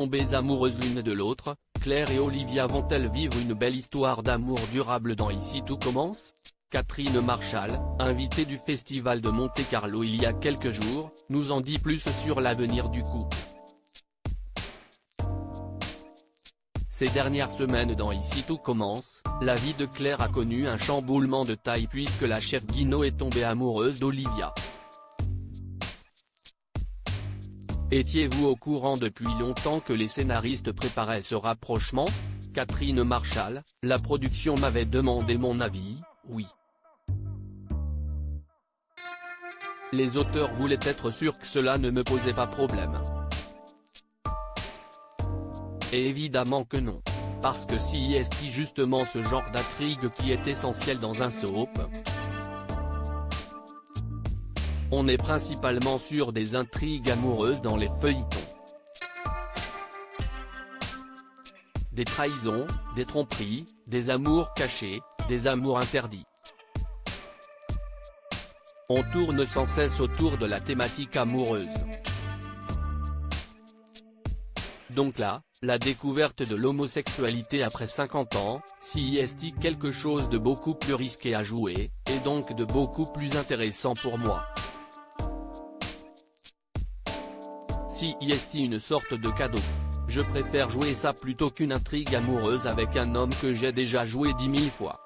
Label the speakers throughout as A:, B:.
A: tombées amoureuses l'une de l'autre, Claire et Olivia vont-elles vivre une belle histoire d'amour durable dans Ici tout commence? Catherine Marchal, invitée du Festival de Monte-Carlo il y a quelques jours, nous en dit plus sur l'avenir du couple. Ces dernières semaines dans Ici tout commence, la vie de Claire a connu un chamboulement de taille puisque la chef Guino est tombée amoureuse d'Olivia. Étiez-vous au courant depuis longtemps que les scénaristes préparaient ce rapprochement? Catherine Marchal, la production m'avait demandé mon avis, oui. Les auteurs voulaient être sûrs que cela ne me posait pas problème. Et évidemment que non. Parce que si est justement ce genre d'intrigue qui est essentiel dans un soap. On est principalement sur des intrigues amoureuses dans les feuilletons. Des trahisons, des tromperies, des amours cachés, des amours interdits. On tourne sans cesse autour de la thématique amoureuse. Donc là, la découverte de l'homosexualité après 50 ans, si est quelque chose de beaucoup plus risqué à jouer, et donc de beaucoup plus intéressant pour moi. Si est une sorte de cadeau. Je préfère jouer ça plutôt qu'une intrigue amoureuse avec un homme que j'ai déjà joué 10 000 fois.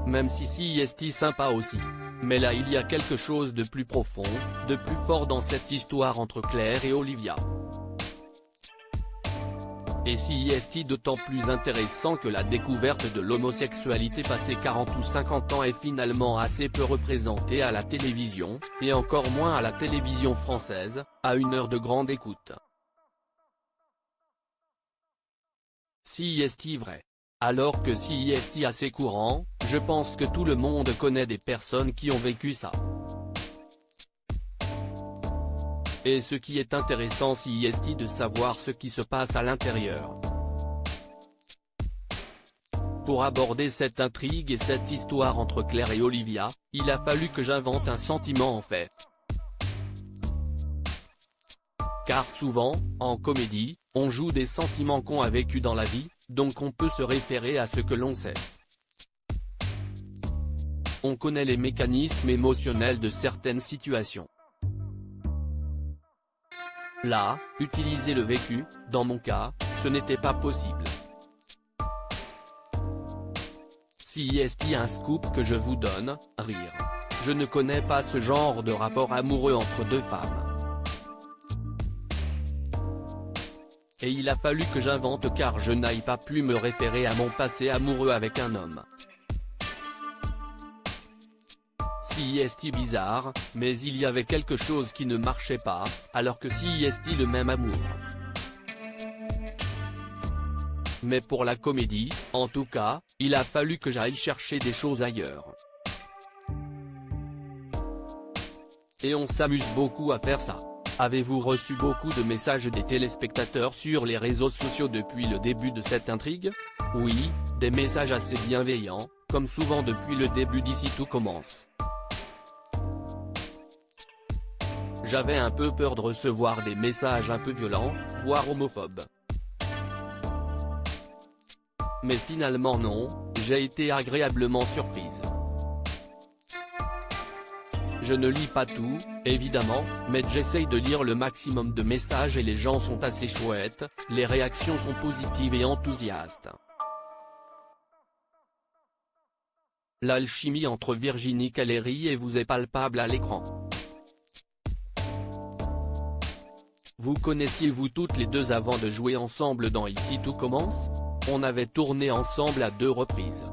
A: Même si est sympa aussi. Mais là il y a quelque chose de plus profond, de plus fort dans cette histoire entre Claire et Olivia. Et si est d'autant plus intéressant que la découverte de l'homosexualité passé 40 ou 50 ans est finalement assez peu représentée à la télévision, et encore moins à la télévision française, à une heure de grande écoute. Si est vrai. Alors que si est assez courant, je pense que tout le monde connaît des personnes qui ont vécu ça. Et ce qui est intéressant si est de savoir ce qui se passe à l'intérieur. Pour aborder cette intrigue et cette histoire entre Claire et Olivia, il a fallu que j'invente un sentiment en fait. Car souvent, en comédie, on joue des sentiments qu'on a vécu dans la vie, donc on peut se référer à ce que l'on sait. On connaît les mécanismes émotionnels de certaines situations. Là, utiliser le vécu, dans mon cas, ce n'était pas possible. Si est un scoop que je vous donne, rire. Je ne connais pas ce genre de rapport amoureux entre deux femmes. Et il a fallu que j'invente car je n'aille pas pu me référer à mon passé amoureux avec un homme. Si est bizarre, mais il y avait quelque chose qui ne marchait pas, alors que si est le même amour. Mais pour la comédie, en tout cas, il a fallu que j'aille chercher des choses ailleurs. Et on s'amuse beaucoup à faire ça. Avez-vous reçu beaucoup de messages des téléspectateurs sur les réseaux sociaux depuis le début de cette intrigue? Oui, des messages assez bienveillants, comme souvent depuis le début d'Ici tout commence. J'avais un peu peur de recevoir des messages un peu violents, voire homophobes. Mais finalement non, j'ai été agréablement surprise. Je ne lis pas tout, évidemment, mais j'essaye de lire le maximum de messages et les gens sont assez chouettes, les réactions sont positives et enthousiastes. L'alchimie entre Virginie Caléry et vous est palpable à l'écran. Vous connaissiez-vous toutes les deux avant de jouer ensemble dans Ici tout commence? On avait tourné ensemble à 2 reprises.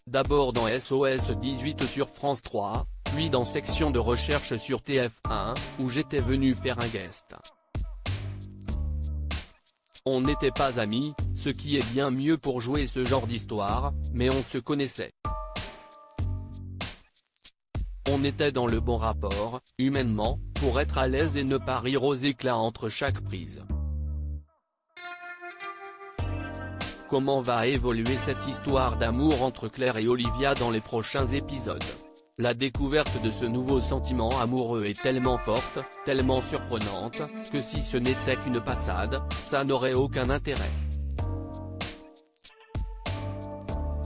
A: D'abord dans SOS 18 sur France 3, puis dans Section de recherche sur TF1, où j'étais venu faire un guest. On n'était pas amis, ce qui est bien mieux pour jouer ce genre d'histoire, mais on se connaissait. On était dans le bon rapport, humainement, pour être à l'aise et ne pas rire aux éclats entre chaque prise. Comment va évoluer cette histoire d'amour entre Claire et Olivia dans les prochains épisodes? La découverte de ce nouveau sentiment amoureux est tellement forte, tellement surprenante, que si ce n'était qu'une passade, ça n'aurait aucun intérêt.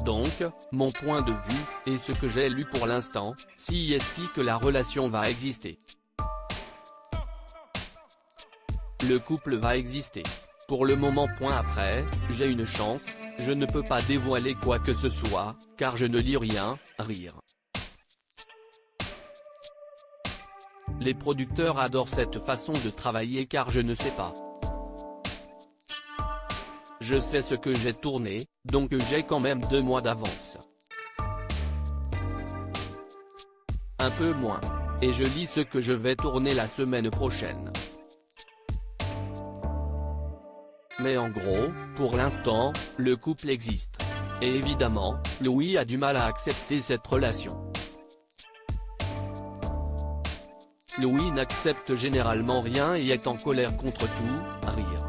A: Donc, mon point de vue, et ce que j'ai lu pour l'instant, si est-il que la relation va exister. Le couple va exister. Pour le moment. Après, j'ai une chance, je ne peux pas dévoiler quoi que ce soit, car je ne lis rien, rire. Les producteurs adorent cette façon de travailler car je ne sais pas. Je sais ce que j'ai tourné, donc j'ai quand même 2 mois d'avance. Un peu moins. Et je lis ce que je vais tourner la semaine prochaine. Mais en gros, pour l'instant, le couple existe. Et évidemment, Louis a du mal à accepter cette relation. Louis n'accepte généralement rien et est en colère contre tout, rire.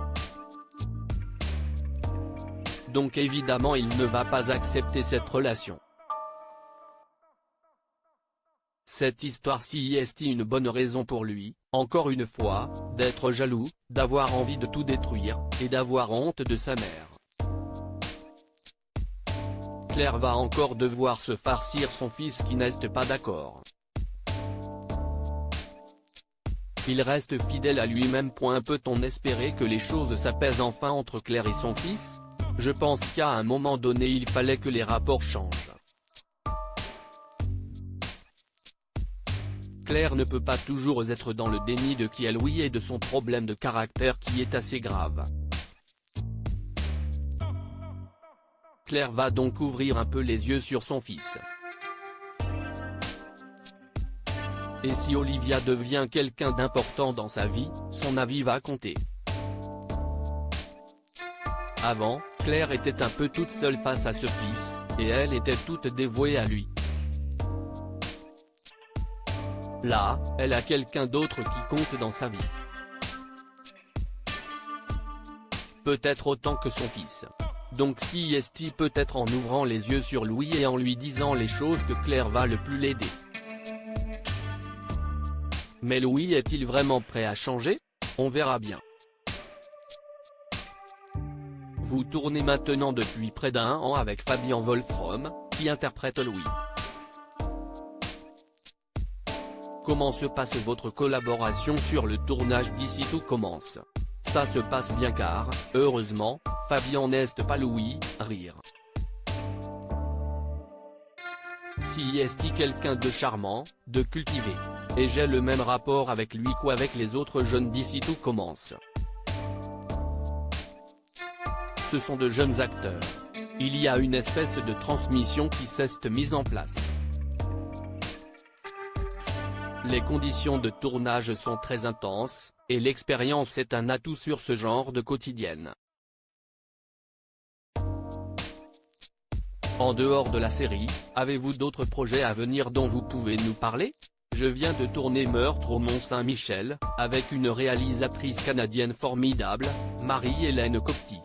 A: Donc évidemment il ne va pas accepter cette relation. Cette histoire-ci est une bonne raison pour lui, encore une fois, d'être jaloux, d'avoir envie de tout détruire, et d'avoir honte de sa mère. Claire va encore devoir se farcir son fils qui n'est pas d'accord. Il reste fidèle à lui-même. Peut-on espérer que les choses s'apaisent enfin entre Claire et son fils? Je pense qu'à un moment donné il fallait que les rapports changent. Claire ne peut pas toujours être dans le déni de qui est Louis et de son problème de caractère qui est assez grave. Claire va donc ouvrir un peu les yeux sur son fils. Et si Olivia devient quelqu'un d'important dans sa vie, son avis va compter. Avant, Claire était un peu toute seule face à ce fils, et elle était toute dévouée à lui. Là, elle a quelqu'un d'autre qui compte dans sa vie. Peut-être autant que son fils. Donc si est peut-être en ouvrant les yeux sur Louis et en lui disant les choses que Claire va le plus l'aider. Mais Louis est-il vraiment prêt à changer? On verra bien. Vous tournez maintenant depuis près d'1 an avec Fabian Wolfrom, qui interprète Louis. Comment se passe votre collaboration sur le tournage d'ici tout commence? Ça se passe bien car, heureusement, Fabian n'est pas Louis, rire. Si est quelqu'un de charmant, de cultivé. Et j'ai le même rapport avec lui qu'avec les autres jeunes d'ici tout commence. Ce sont de jeunes acteurs. Il y a une espèce de transmission qui s'est mise en place. Les conditions de tournage sont très intenses, et l'expérience est un atout sur ce genre de quotidienne. En dehors de la série, avez-vous d'autres projets à venir dont vous pouvez nous parler? Je viens de tourner Meurtre au Mont-Saint-Michel, avec une réalisatrice canadienne formidable, Marie-Hélène Copty.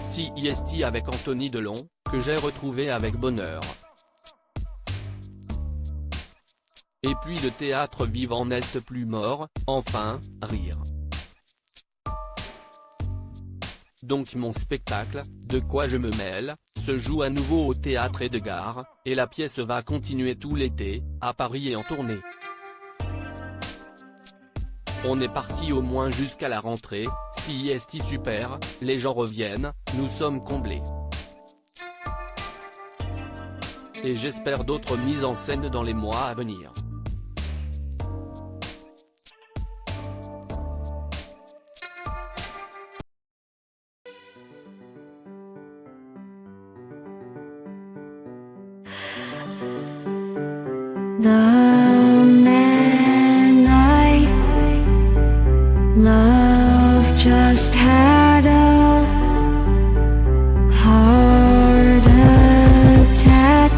A: CIST avec Anthony Delon, que j'ai retrouvé avec bonheur. Et puis le théâtre vivant n'est plus mort, enfin, rire. Donc mon spectacle, De quoi je me mêle, se joue à nouveau au théâtre Edgar, et la pièce va continuer tout l'été, à Paris et en tournée. On est parti au moins jusqu'à la rentrée, si est super, les gens reviennent, nous sommes comblés. Et j'espère d'autres mises en scène dans les mois à venir.
B: The man I love just had a heart attack,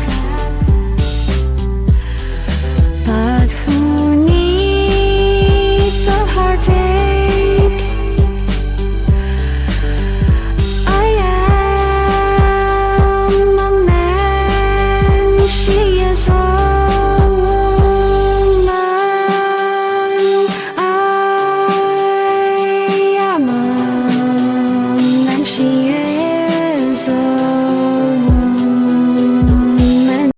B: but who needs a heartache? I am a man she